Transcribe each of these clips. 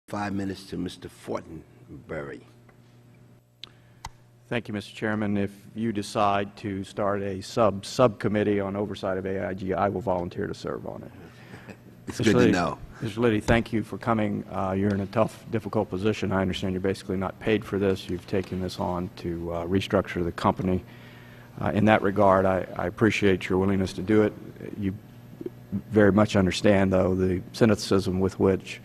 5 minutes to Mr. Fortenberry. Thank you, Mr. Chairman. If you decide to start a subcommittee on oversight of AIG, I will volunteer to serve on it. It's good to know. Mr. Liddy, thank you for coming. You're in a tough, difficult position. I understand you're basically not paid for this. You've taken this on to restructure the company. In that regard, I appreciate your willingness to do it. You very much understand, though, the cynicism with which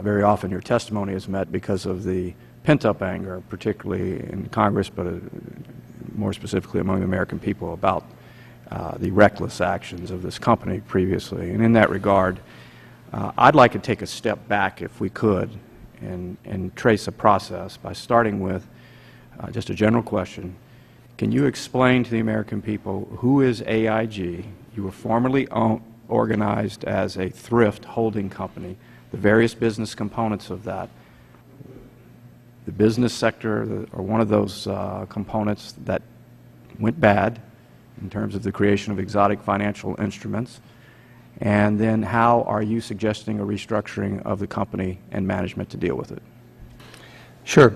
very often your testimony is met because of the pent-up anger, particularly in Congress, but more specifically among the American people, about the reckless actions of this company previously. And in that regard, I'd like to take a step back, if we could, and trace a process by starting with just a general question. Can you explain to the American people who is AIG? You were formerly organized as a thrift holding company, the various business components of that. The business sector, or one of those components that went bad in terms of the creation of exotic financial instruments, and then how are you suggesting a restructuring of the company and management to deal with it? Sure.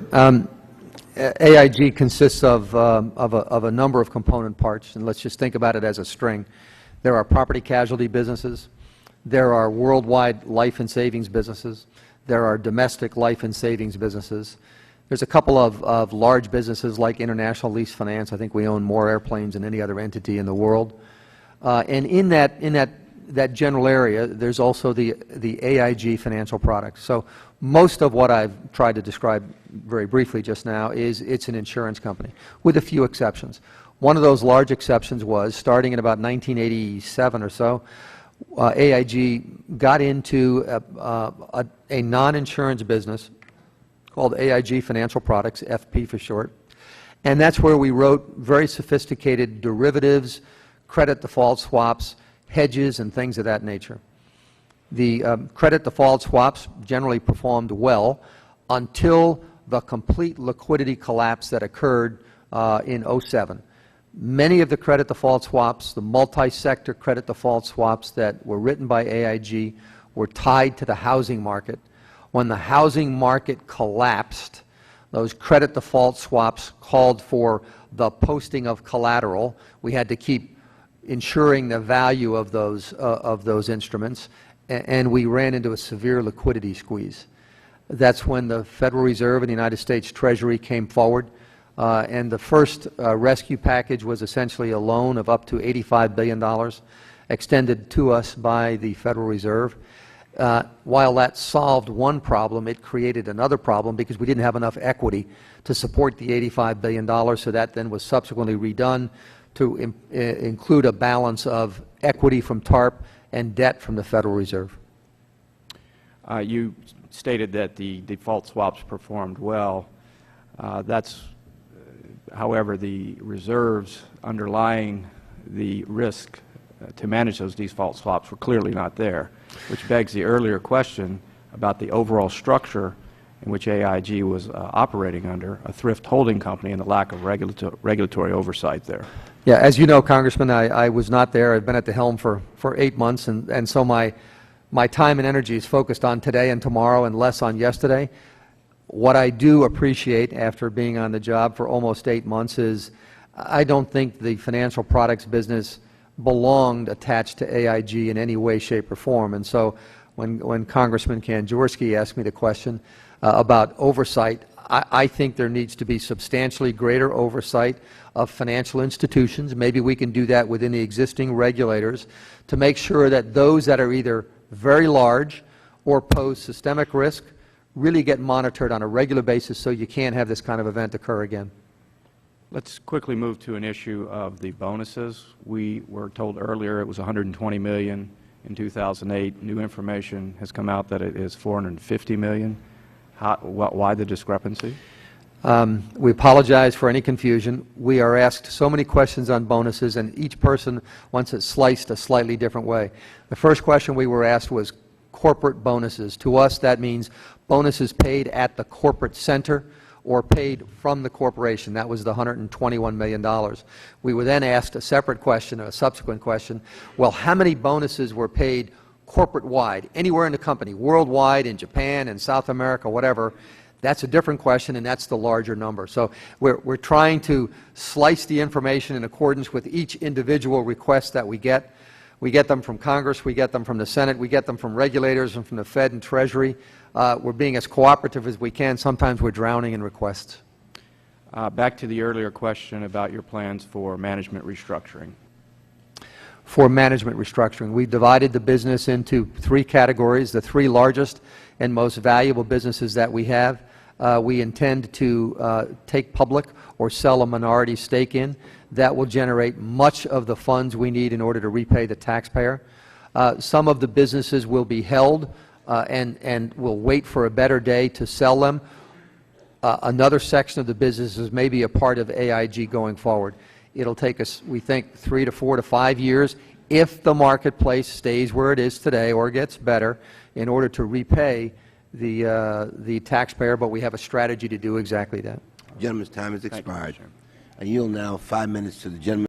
AIG consists of a number of component parts, and let's just think about it as a string. There are property casualty businesses, there are worldwide life and savings businesses, there are domestic life and savings businesses. There's a couple of large businesses like International Lease Finance. I think we own more airplanes than any other entity in the world. And in that general area, there's also the AIG financial products. So most of what I've tried to describe very briefly just now is it's an insurance company, with a few exceptions. One of those large exceptions was, starting in about 1987 or so, AIG got into a non-insurance business called AIG Financial Products, FP for short, and that's where we wrote very sophisticated derivatives, credit default swaps, hedges, and things of that nature. The credit default swaps generally performed well until the complete liquidity collapse that occurred in '07. Many of the credit default swaps, the multi-sector credit default swaps that were written by AIG, were tied to the housing market. When the housing market collapsed, those credit default swaps called for the posting of collateral. We had to keep ensuring the value of those instruments, and we ran into a severe liquidity squeeze. That's when the Federal Reserve and the United States Treasury came forward, and the first rescue package was essentially a loan of up to $85 billion extended to us by the Federal Reserve. While that solved one problem, it created another problem because we didn't have enough equity to support the $85 billion, so that then was subsequently redone to include a balance of equity from TARP and debt from the Federal Reserve. You stated that the default swaps performed well. However, the reserves underlying the risk to manage those default swaps were clearly not there, which begs the earlier question about the overall structure in which AIG was operating under, a thrift holding company, and the lack of regulatory oversight there. Yeah, as you know, Congressman, I was not there. I've been at the helm for 8 months, and so my time and energy is focused on today and tomorrow and less on yesterday. What I do appreciate after being on the job for almost 8 months is I don't think the financial products business belonged attached to AIG in any way, shape, or form. And so when Congressman Kanjorski asked me the question about oversight, I think there needs to be substantially greater oversight of financial institutions. Maybe we can do that within the existing regulators to make sure that those that are either very large or pose systemic risk really get monitored on a regular basis so you can't have this kind of event occur again. Let's quickly move to an issue of the bonuses. We were told earlier it was $120 million in 2008. New information has come out that it is $450 million. Why the discrepancy? We apologize for any confusion. We are asked so many questions on bonuses, and each person wants it sliced a slightly different way. The first question we were asked was corporate bonuses. To us, that means bonuses paid at the corporate center or paid from the corporation. That was the $121 million. We were then asked a separate question, a subsequent question, well, how many bonuses were paid corporate-wide, anywhere in the company, worldwide, in Japan, in South America, whatever, that's a different question, and that's the larger number. So we're trying to slice the information in accordance with each individual request that we get. We get them from Congress, we get them from the Senate, we get them from regulators and from the Fed and Treasury. We're being as cooperative as we can. Sometimes we're drowning in requests. Back to the earlier question about your plans for management restructuring. For management restructuring, we divided the business into 3 categories, the 3 largest and most valuable businesses that we have. We intend to take public or sell a minority stake in. That will generate much of the funds we need in order to repay the taxpayer. Some of the businesses will be held and will wait for a better day to sell them. Another section of the businesses may be a part of AIG going forward. It'll take us, we think, 3 to 4 to 5 years, if the marketplace stays where it is today or gets better, in order to repay the taxpayer, but we have a strategy to do exactly that. Gentleman's time has Thank you, expired. Mr. Chairman. I yield now 5 minutes to the gentleman